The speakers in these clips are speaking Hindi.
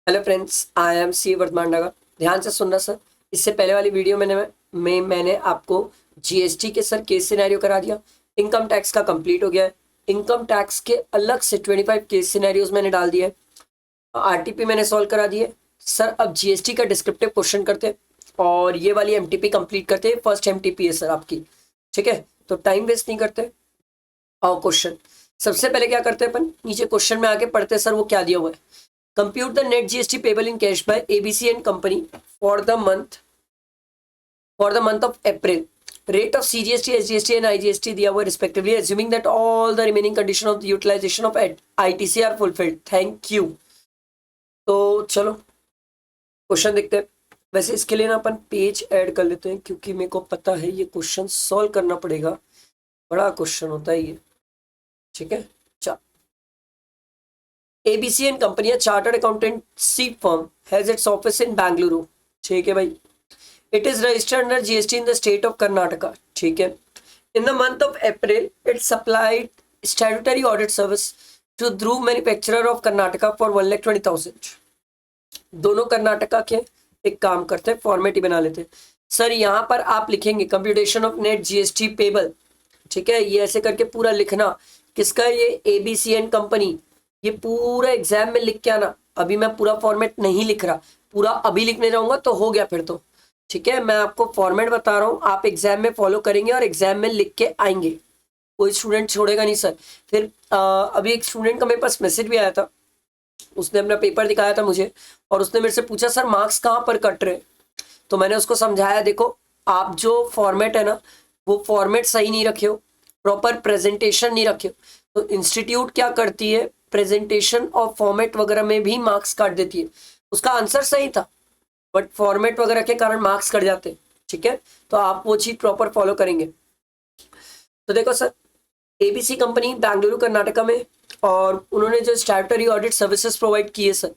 Hello friends, I am C वर्धमानडा। ध्यान से सुनना सर। इससे पहले वाली वीडियो मैंने आपको जीएसटी के सर केस सिनेरियो करा दिया। इनकम टैक्स का कंप्लीट हो गया है। इनकम टैक्स के अलग से 25 केस सिनेरियोज मैंने डाल दिए। आरटीपी मैंने सॉल्व करा दिए सर। अब जीएसटी का डिस्क्रिप्टिव क्वेश्चन करते हैं और ये वाली एमटीपी कंप्लीट करते हैं। फर्स्ट एमटीपी है सर आपकी। ठीक है, तो टाइम वेस्ट नहीं करते और क्वेश्चन सबसे पहले क्या करते हैं अपन, नीचे क्वेश्चन में आके पढ़ते हैं सर वो क्या दिया हुआ है। Compute the net GST payable in cash by ABC and Company for the month of April. Rate of CGST, SGST and IGST दिया हुआ respectively, assuming that all the remaining condition of the utilization of ITC are fulfilled. Thank you. तो चलो क्वेश्चन देखते हैं। वैसे इसके लिए ना अपन पेज ऐड कर लेते हैं क्योंकि मेरे को पता है ये क्वेश्चन सॉल्व करना पड़ेगा। बड़ा क्वेश्चन होता है ये। ठीक है, चल। ABC and Company, a chartered accountancy firm, has its office in Bangalore. ठीक है भाई। It is registered under GST in the state of Karnataka. ठीक है। In the month of April, it supplied statutory audit service to Dhruv manufacturer of Karnataka for 1,20,000. दोनों कर्नाटका के। एक काम करते हैं, फॉर्मेट ही बना लेते हैं सर। यहाँ पर आप लिखेंगे computation of net GST payable. ठीक है, ये ऐसे करके पूरा लिखना। किसका? ये एबीसी एंड कंपनी। ये पूरा एग्जाम में लिख के आना। अभी मैं पूरा फॉर्मेट नहीं लिख रहा, पूरा अभी लिखने जाऊंगा तो हो गया फिर तो। ठीक है, मैं आपको फॉर्मेट बता रहा हूँ, आप एग्जाम में फॉलो करेंगे और एग्जाम में लिख के आएंगे। कोई स्टूडेंट छोड़ेगा नहीं सर। फिर अभी एक स्टूडेंट का मेरे पास मैसेज भी आया था। उसने अपना पेपर दिखाया था मुझे और उसने मेरे से पूछा सर मार्क्स कहाँ पर कट रहे। तो मैंने उसको समझाया, देखो आप जो फॉर्मेट है ना वो फॉर्मेट सही नहीं रखे हो, प्रॉपर प्रेजेंटेशन नहीं रखे हो। तो इंस्टीट्यूट क्या करती है, प्रेजेंटेशन और फॉर्मेट वगैरह में भी मार्क्स काट देती है। उसका आंसर सही था बट फॉर्मेट वगैरह के कारण मार्क्स कट जाते हैं। ठीक है, तो आप वो चीज प्रॉपर फॉलो करेंगे। तो देखो sir, ABC company Bengaluru Karnataka में, और उन्होंने जो स्टैट्यूटरी ऑडिट सर्विसेज प्रोवाइड किए सर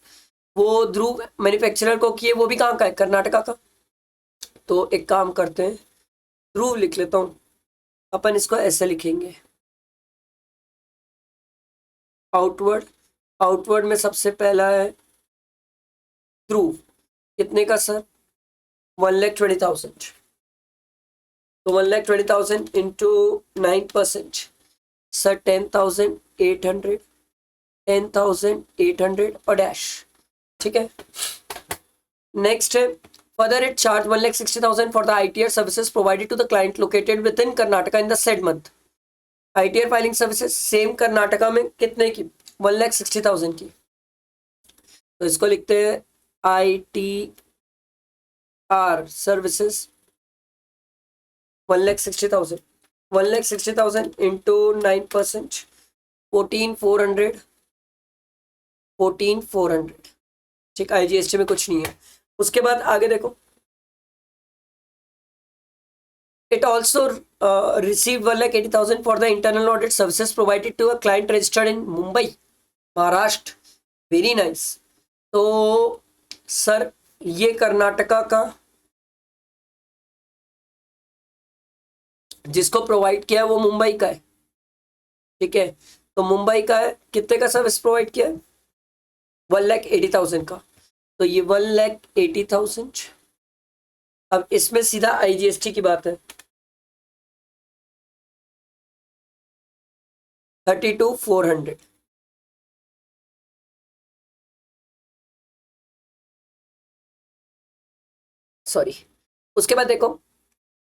वो ध्रुव मैन्युफैक्चरर को किए। वो भी कहाँ का है? कर्नाटका का। तो एक काम करते हैं, ध्रुव लिख लेता हूँ। अपन इसको ऐसे लिखेंगे, आउटवर्ड। आउटवर्ड में सबसे पहला है ध्रुव। कितने का सर? 1,20,000। तो 1,20,000 इंटू 9% सर 10,800। 10,800 और डैश। ठीक है, नेक्स्ट है further it charged 1,60,000 for the ITR services provided to the client located within Karnataka in the said month. ITR filing services same Karnataka में कितने की? 1,60,000 की। तो इसको लिखते हैं ITR सर्विसेज 1,60,000। 1,60,000 इंटू 9%, 14,400। 14,400। ठीक, IGST में कुछ नहीं है। उसके बाद आगे देखो, it also received 1,80,000 for the internal audit services provided to a client registered in Mumbai, Maharashtra. Very nice. तो सर ये कर्नाटका का जिसको प्रोवाइड किया है वो मुंबई का है। ठीक है, तो मुंबई का है। कितने का सर्विस प्रोवाइड किया है? 1,80,000 का। तो ये 1,80,000। अब इसमें सीधा आईजीएसटी की बात है। 32,400। सॉरी। उसके बाद देखो,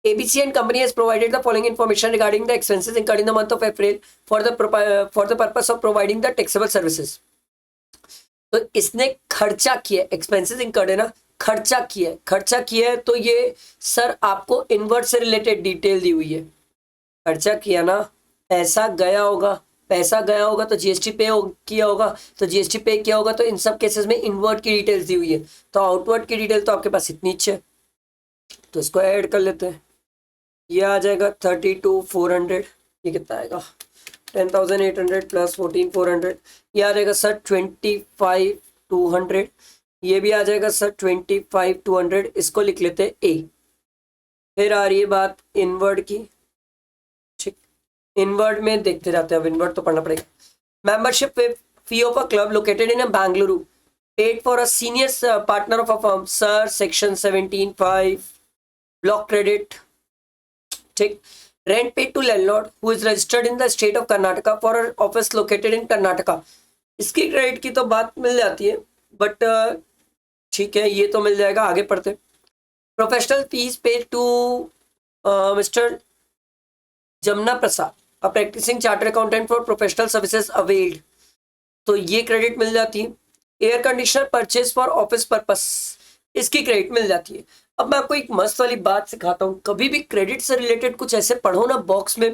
ABC and company has provided the following information regarding the expenses incurred in the month of April for the purpose of providing the taxable services. तो इसने खर्चा किया, एक्सपेंसेस इनकर्ड है ना, खर्चा किया है। खर्चा किया है तो ये सर आपको इनवर्ट से रिलेटेड डिटेल दी हुई है। खर्चा किया ना, पैसा गया होगा। पैसा गया होगा तो जीएसटी पे किया होगा, तो जीएसटी पे किया होगा तो इन सब केसेस में इनवर्ट की डिटेल्स दी हुई है। तो आउटवर्ड की डिटेल तो आपके पास इतनी है, तो इसको ऐड कर लेते हैं। ये आ जाएगा 32,400। ये कितना आएगा? 10,800 प्लस 14,400। ये आ जाएगा सर 25,200। ये भी आ जाएगा सर 25,200। इसको लिख लेते हैं ए। फिर आ रही है बात इनवर्ड की। ठीक, इनवर्ड में देखते जाते हैं। अब इनवर्ड तो पढ़ना पड़ेगा। Membership fee of a club located in Bengaluru paid for a senior partner of a firm, sir section 17(5) block credit, ठीक। Rent paid to landlord who is registered in the state of Karnataka for office located in Karnataka, इसकी क्रेडिट की तो बात मिल जाती है, बट ठीक है, ये तो मिल जाएगा, आगे पढ़ते। Professional fees paid to mister Jamuna Prasad, a practising chartered accountant for professional services availed, तो ये क्रेडिट मिल जाती है। Air conditioner purchase for office purpose, इसकी क्रेडिट मिल जाती है। अब मैं आपको एक मस्त वाली बात सिखाता हूँ, कभी भी क्रेडिट से रिलेटेड कुछ ऐसे पढ़ो ना बॉक्स में,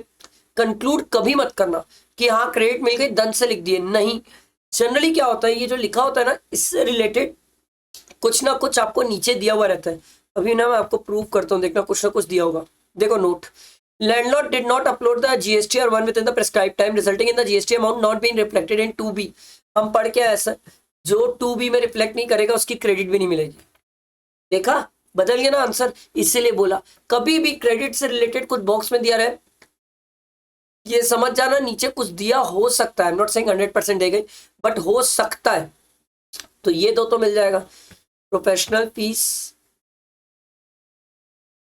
कंक्लूड कभी मत करना कि हाँ क्रेडिट मिल गई दंड से लिख दिए, नहीं। जनरली क्या होता है, ये जो लिखा होता है ना, इससे रिलेटेड कुछ ना कुछ आपको नीचे दिया हुआ रहता है। अभी ना मैं आपको प्रूव करता हूँ, देखना कुछ ना कुछ दिया होगा। देखो note, landlord did not upload the GST R one within the prescribe time resulting in the GST amount not being reflected in 2B। हम पढ़ के ऐसा, जो 2B में रिफ्लेक्ट नहीं करेगा उसकी क्रेडिट भी नहीं मिलेगी। देखा, बदल गया ना आंसर, इसीलिए बोला कभी भी क्रेडिट से रिलेटेड कुछ बॉक्स में दिया रहे, ये समझ जाना नीचे कुछ दिया हो सकता है, आई एम नॉट सेइंग 100% देगा, बट हो सकता है। तो ये दो तो मिल जाएगा। प्रोफेशनल फीस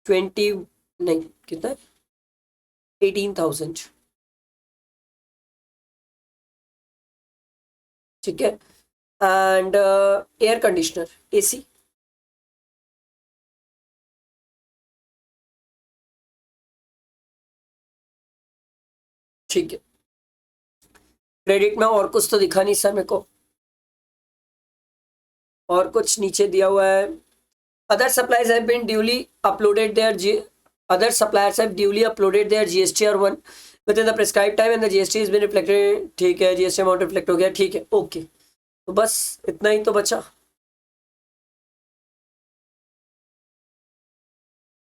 20, नहीं कितना, 18,000, ठीक है। एंड एयर कंडीशनर AC, ठीक है। क्रेडिट में और कुछ तो दिखा नहीं सर मेरे को, और कुछ नीचे दिया हुआ है। Other supplies have been duly uploaded their जी, other suppliers have duly uploaded their GST R one within the prescribe time and the GST is been reflected, ठीक है, जीएसटी अमाउंट रिफ्लेक्ट हो गया, ठीक है, ओके। तो बस इतना ही तो बचा।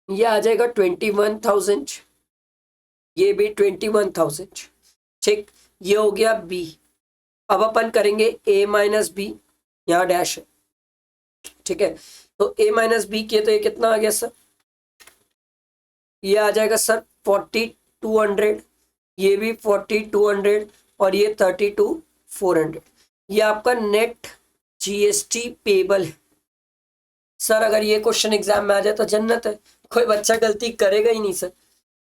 ये आ जाएगा 21,000, ये भी 21,000, ठीक। ये हो गया बी। अब अपन करेंगे A-B, यहाँ डैश है, ठीक है। तो A-B किए तो ये कितना आ गया सर, ये आ जाएगा सर 4200, ये भी 4200, और ये 32,400। ये आपका नेट जीएसटी पेबल है। सर अगर ये क्वेश्चन एग्जाम में आ जाए तो जन्नत है, कोई बच्चा गलती करेगा ही नहीं सर,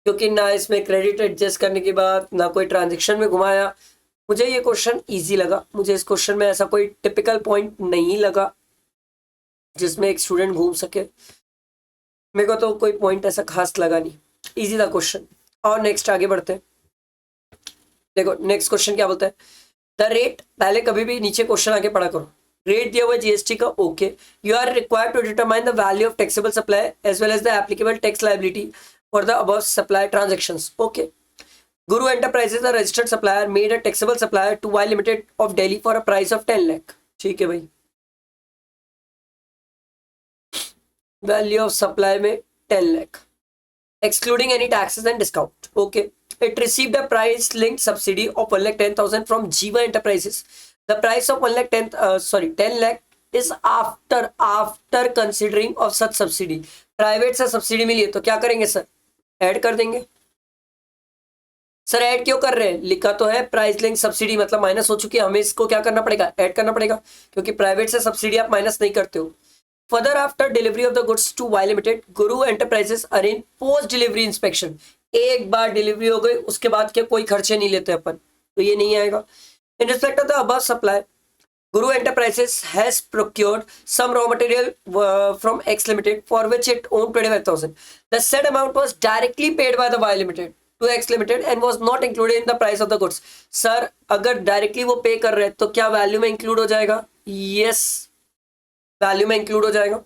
क्योंकि ना इसमें क्रेडिट एडजस्ट करने की बात, ना कोई ट्रांजेक्शन में घुमाया। मुझे ये क्वेश्चन इजी लगा, मुझे इस क्वेश्चन में ऐसा कोई टिपिकल पॉइंट नहीं लगा जिसमें एक स्टूडेंट घूम सके। मेरे को तो कोई पॉइंट ऐसा खास लगा नहीं, इजी था क्वेश्चन। और नेक्स्ट आगे बढ़ते हैं। देखो नेक्स्ट क्वेश्चन क्या बोलता है, द रेट, पहले कभी भी नीचे क्वेश्चन आगे पढ़ा करो। रेट दिया हुआ है जीएसटी का, okay. You are required to determine the value of taxable supply as well as the applicable tax liability for the above supply transactions, okay. Guru enterprises a registered supplier made a taxable supplier to Y limited of Delhi for a price of 10 lakh, ठीक है भाई। वैल्यू ऑफ सप्लाई में 10 lakh excluding any taxes and discount, okay. It received a price linked subsidy of 1,10,000 from Jiva Enterprises. The price of 10 lakh is after considering of such subsidy. Private से सब्सिडी मिली है तो क्या करेंगे सर, ऐड कर देंगे। सर ऐड क्यों कर रहे हैं, लिखा तो है प्राइस लिंक सब्सिडी, मतलब माइनस हो चुकी है, हमें इसको क्या करना पड़ेगा, ऐड करना पड़ेगा, क्योंकि प्राइवेट से सब्सिडी आप माइनस नहीं करते हो। Further, after delivery of the goods to Y Limited, Guru Enterprises arrange post delivery inspection. एक बार डिलीवरी हो गई उसके बाद के कोई खर्चे नहीं लेते अपन, तो ये नहीं आएगा। In respect of the above supply, Guru Enterprises has procured some raw material from X Limited for which it owned 25,000. The said amount was directly paid by the Y Limited to X Limited and was not included in the price of the goods. Sir, अगर डायरेक्टली वो पे कर रहे हैं तो क्या वैल्यू में इंक्लूड हो जाएगा, यस वैल्यू में इंक्लूड हो जाएगा।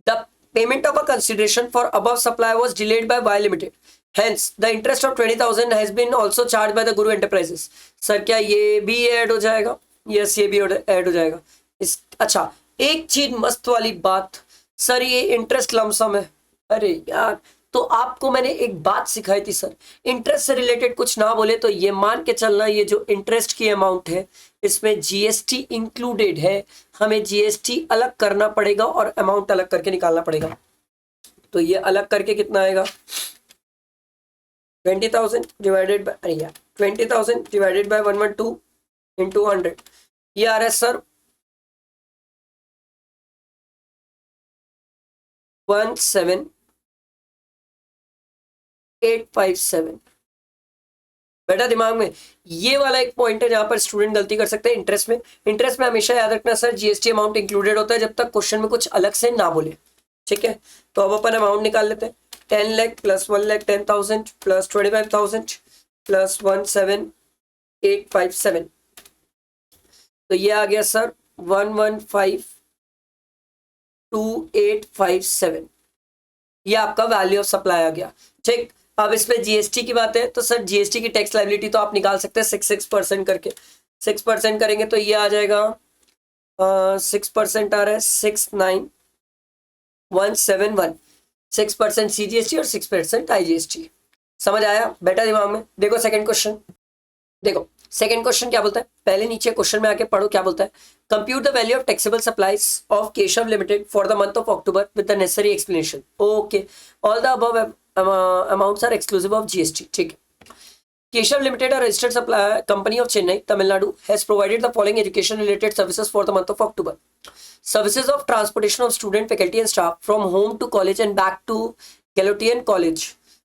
The payment of a consideration for above supply was delayed by Y limited, hence the interest of 20,000 has been also charge by the Guru enterprises. Sir क्या ये भी ऐड हो जाएगा, यस ये भी ऐड हो जाएगा। इस अच्छा एक चीज मस्त वाली बात, सर ये इंटरेस्ट लमसम है, अरे यार तो आपको मैंने एक बात सिखाई थी सर, इंटरेस्ट से रिलेटेड कुछ ना बोले तो ये मान के चलना, ये जो इंटरेस्ट की अमाउंट है इसमें जीएसटी इंक्लूडेड है, हमें जीएसटी अलग करना पड़ेगा और अमाउंट अलग करके निकालना पड़ेगा। तो ये अलग करके कितना आएगा, 20,000 डिवाइडेड बाय, अरे यार 20,000 डिवाइडेड बाय 112 इंटू 100, ये आ रहा है सर 17,857। बेटा दिमाग में ये वाला एक पॉइंट है जहां पर स्टूडेंट गलती कर सकते हैं इंटरेस्ट में। इंटरेस्ट में हमेशा याद रखना सर जीएसटी अमाउंट इंक्लूडेड होता है जब तक क्वेश्चन में कुछ अलग से ना बोले, ठीक है। तो अब अपन अमाउंट निकाल लेते हैं। 10 लाख प्लस 1,10,000 प्लस 25,000 प्लस 17,857, तो ये आ गया सर 115,2857। ये आपका वैल्यू ऑफ सप्लाई आ गया, ठीक। अब इसमें जीएसटी की बात है तो सर जीएसटी की टैक्स लायबिलिटी तो आप निकाल सकते हैं 6% करके। 6% करेंगे तो ये आ जाएगा 6% आ रहा है 69,171। 6% सीजीएसटी और 6% आईजीएसटी। समझ आया बेटा दिमाग में? देखो सेकंड क्वेश्चन, देखो सेकंड क्वेश्चन क्या बोलता है, पहले नीचे क्वेश्चन में आके पढ़ो क्या बोलता है। Compute the value of taxable supplies of Keshav limited for the month of October with the necessary explanation. Okay, all the above amounts are exclusive of GST, ठीक है। Keshav limited, a registered supply company of Chennai, Tamil Nadu, has provided the following education-related services for the month of October. Services of transportation of student, faculty, and staff from home to college and back to Galatian College,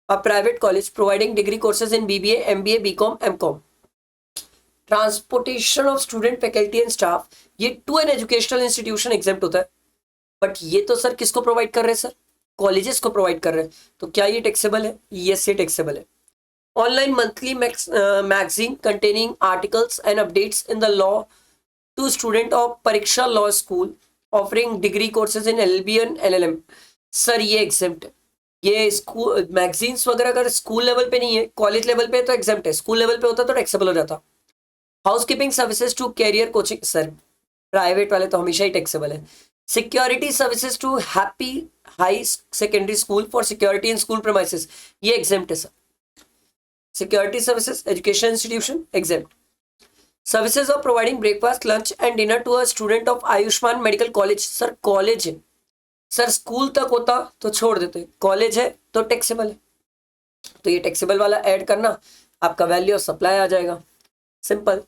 a private college providing degree courses in BBA, MBA, BCom, MCom. Transportation of student, faculty, and staff, ये to an educational institution exempt होता है, बट ये तो सर किसको प्रोवाइड कर रहे हैं सर? कॉलेजेस को प्रोवाइड कर रहे हैं। तो क्या ये टैक्सेबल है? यस, ये टैक्सेबल है। Online monthly magazine containing articles and updates in the law to student of Pariksha Law School offering degree courses in LLB and LLM, sir ये एग्जेम्प्ट है। ये स्कूल मैगजीन्स वगैरह अगर स्कूल लेवल पे नहीं है, कॉलेज लेवल पे तो एग्जेम्प्ट है, स्कूल लेवल पे होता तो टैक्सेबल हो जाता। Housekeeping services to career coaching, sir private वाले तो हमेशा ही टैक्सेबल है। Security services to happy high secondary school for security in school premises, ये एग्जेम्प्ट है sir. Security services, education institution, exempt. Services of providing breakfast, lunch and dinner to a student of Ayushman Medical College, sir college है, सर स्कूल तक होता तो छोड़ देते, कॉलेज है तो टैक्सेबल है, तो ये टैक्सेबल वाला ऐड करना, आपका वैल्यू ऑफ सप्लाई आ जाएगा, सिंपल।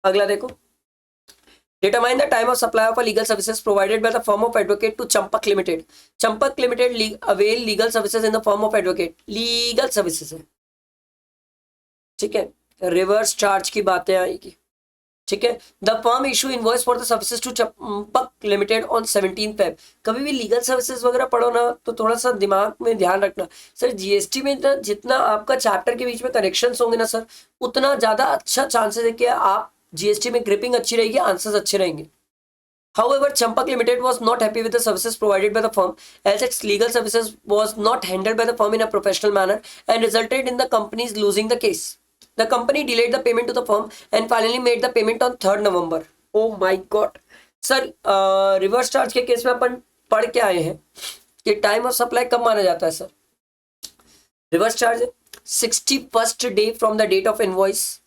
अगला देखो, Determine the time of supply of a legal services provided by the firm of advocate to Champak Limited. Champak Limited avail legal services in the firm of advocate. Legal services है, ठीक है। रिवर्स चार्ज की बातें आएगी, ठीक है। The firm issue invoice for the services to Champak limited on 17 Feb। कभी भी लीगल सर्विसेज वगैरह पढ़ो ना तो थोड़ा सा दिमाग में ध्यान रखना सर, जीएसटी में जितना आपका चैप्टर के बीच में कनेक्शंस होंगे ना सर, उतना ज्यादा अच्छा चांसेस है कि आप जीएसटी में ग्रिपिंग अच्छी रहेगी, आंसर्स अच्छे रहेंगे। However, Champak Limited was not happy with the services provided by the firm as its legal services was not handled by the firm in a professional manner and resulted in the companies losing the case. The company delayed the payment to the firm and finally made the payment on 3rd November. Oh my God. Sir reverse charge के केस में अपन पढ़ के आए हैं कि टाइम ऑफ सप्लाई कब माना जाता है sir? Reverse charge 61st day from the date of invoice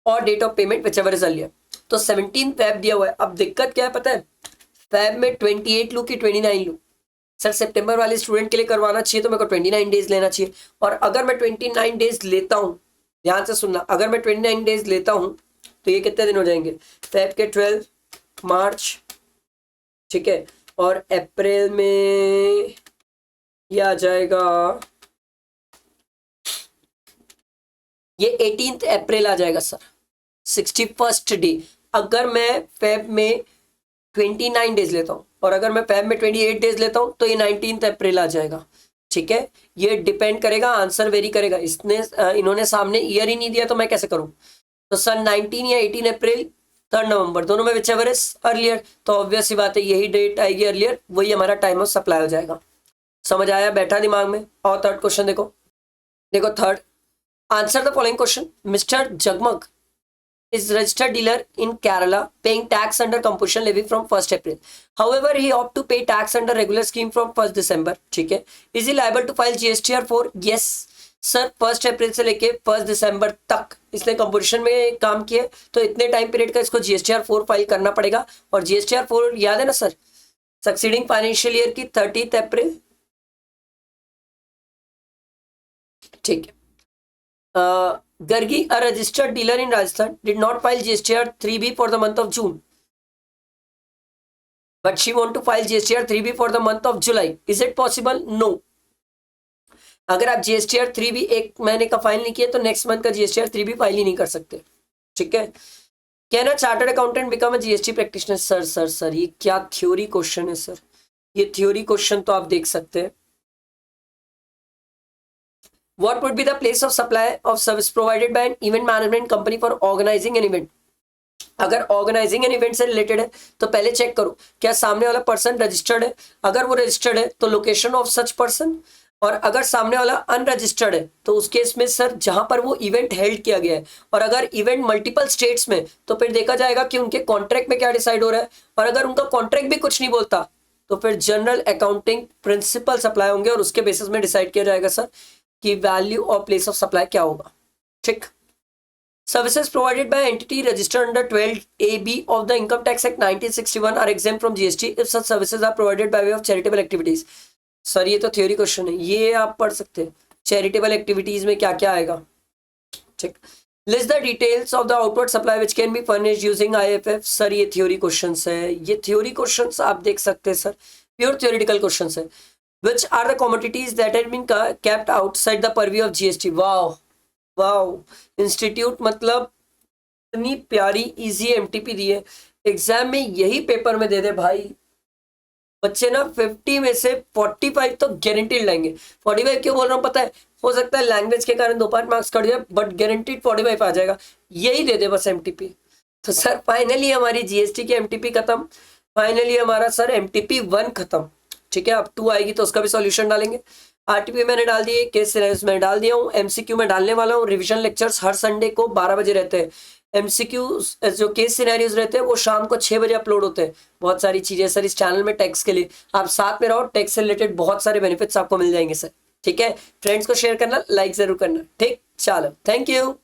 or date of payment whichever is earlier. तो 17 Feb दिया हुआ है। अब दिक्कत क्या है पता है? Feb में 28 लूँ कि 29 लूँ? सर सितंबर वाले स्टूडेंट के लिए करवाना चाहिए तो मेरे को 29 डेज लेना चाहिए, और अगर मैं 29 डेज लेता हूँ, ध्यान से सुनना, अगर मैं 29 डेज लेता हूं तो ये कितने दिन हो जाएंगे? फेब के 12, मार्च, ठीक है, और अप्रैल में ये आ जाएगा, ये 18 अप्रैल आ जाएगा सर, 61st डे। अगर मैं फेब में 29 डेज लेता हूं और अगर मैं फेब में 28 डेज लेता हूं तो ये 19 अप्रैल आ जाएगा, ठीक है। ये डिपेंड करेगा, आंसर वेरी करेगा। इन्होंने सामने ईयर ही नहीं दिया तो मैं कैसे करूं? तो सर 19 या 18 अप्रैल, 3rd नवंबर, दोनों में विचएवर इज अर्लियर, तो ऑब्वियस सी बात है यही डेट आएगी अर्लियर, वही हमारा टाइम ऑफ सप्लाई हो जाएगा। समझ आया? बैठा दिमाग में? और थर्ड क्वेश्चन देखो, देखो third, answer the following question. Mister जगमग is registered dealer in Kerala paying tax under composition levy from 1st April. However, he opt to pay tax under regular scheme from 1st December. ठीक है, is he liable to file GSTR for? Yes, sir 1st April से लेके 1st December तक इसने कंपोजिशन में काम किया, तो इतने टाइम पीरियड का इसको GSTR 4 फाइल करना पड़ेगा। और GSTR 4 याद है ना सर, सक्सीडिंग फाइनेंशियल ईयर की 30 अप्रैल, ठीक है। Gargi, a registered dealer in Rajasthan, did not file GSTR 3B for the month of June. but she want to file GSTR 3B for the month of July. Is it possible? No. अगर आप GSTR 3B एक महीने का फाइल नहीं किए तो नेक्स्ट मंथ का GSTR 3B फाइल ही नहीं कर सकते, ठीक है। Can a chartered accountant become a GST practitioner? Sir ये क्या थ्योरी क्वेश्चन है सर, ये थ्योरी क्वेश्चन तो आप देख सकते हैं। What would be the place of supply of service provided by an event management company for organizing an event? अगर ऑर्गेनाइजिंग एन इवेंट से रिलेटेड है तो पहले चेक करो क्या सामने वाला पर्सन रजिस्टर्ड है। अगर वो रजिस्टर्ड है तो लोकेशन ऑफ सच पर्सन, और अगर सामने वाला अनरजिस्टर्ड है तो उस केस में सर जहां पर वो इवेंट हेल्ड किया गया है, और अगर इवेंट मल्टीपल स्टेट्स में तो फिर देखा जाएगा कि उनके कॉन्ट्रैक्ट में क्या डिसाइड हो रहा है, और अगर उनका कॉन्ट्रैक्ट भी कुछ नहीं बोलता तो फिर जनरल अकाउंटिंग प्रिंसिपल सप्लाई होंगे और उसके बेसिस में डिसाइड किया जाएगा सर कि वैल्यू और प्लेस ऑफ सप्लाई क्या होगा, ठीक। Services provided by entity registered under 12AB of the Income Tax Act 1961 are exempt from GST if such services are provided by way of charitable activities. Sir ये तो थ्योरी क्वेश्चन है, ये आप पढ़ सकते हैं। चैरिटेबल एक्टिविटीज में क्या क्या आएगा, ठीक। List the details of the outward supply which can be furnished using IFF. Sir ये थ्योरी क्वेश्चंस है, ये थ्योरी क्वेश्चंस आप देख सकते हैं सर, प्योर थ्योरेटिकल क्वेश्चंस है। Which are the commodities that have been kept outside the purview of GST? Wow institute मतलब इतनी प्यारी इजी एमटीपी दी है, एग्जाम में यही पेपर में दे दे भाई, बच्चे ना 50 में से 45 तो गारंटीड लाएंगे। 45 क्यों बोल रहा हूँ पता है, हो सकता है लैंग्वेज के कारण 2-5 मार्क्स कट जाए, बट गारंटीड 45 आ जाएगा, यही दे दे बस एमटीपी। तो सर फाइनली हमारी जीएसटी की एमटीपी खत्म, फाइनली हमारा सर एमटीपी 1 खत्म, ठीक है। अब 2 आएगी तो उसका भी सॉल्यूशन डालेंगे। आरटीपी मैंने डाल दिए, केस सिनेरियोस मैंने डाल दिया हूँ, एमसीक्यू में डालने वाला हूँ। रिवीजन लेक्चर्स हर संडे को 12 बजे रहते हैं, एमसीक्यू जो केस सिनेरियोस रहते हैं वो शाम को 6 बजे अपलोड होते हैं। बहुत सारी चीजें सर इस चैनल में टैक्स के लिए, आप साथ में रहो, टैक्स से रिलेटेड बहुत सारे बेनिफिट्स आपको मिल जाएंगे सर, ठीक है। फ्रेंड्स को शेयर करना, लाइक जरूर करना, ठीक। चलो थैंक यू।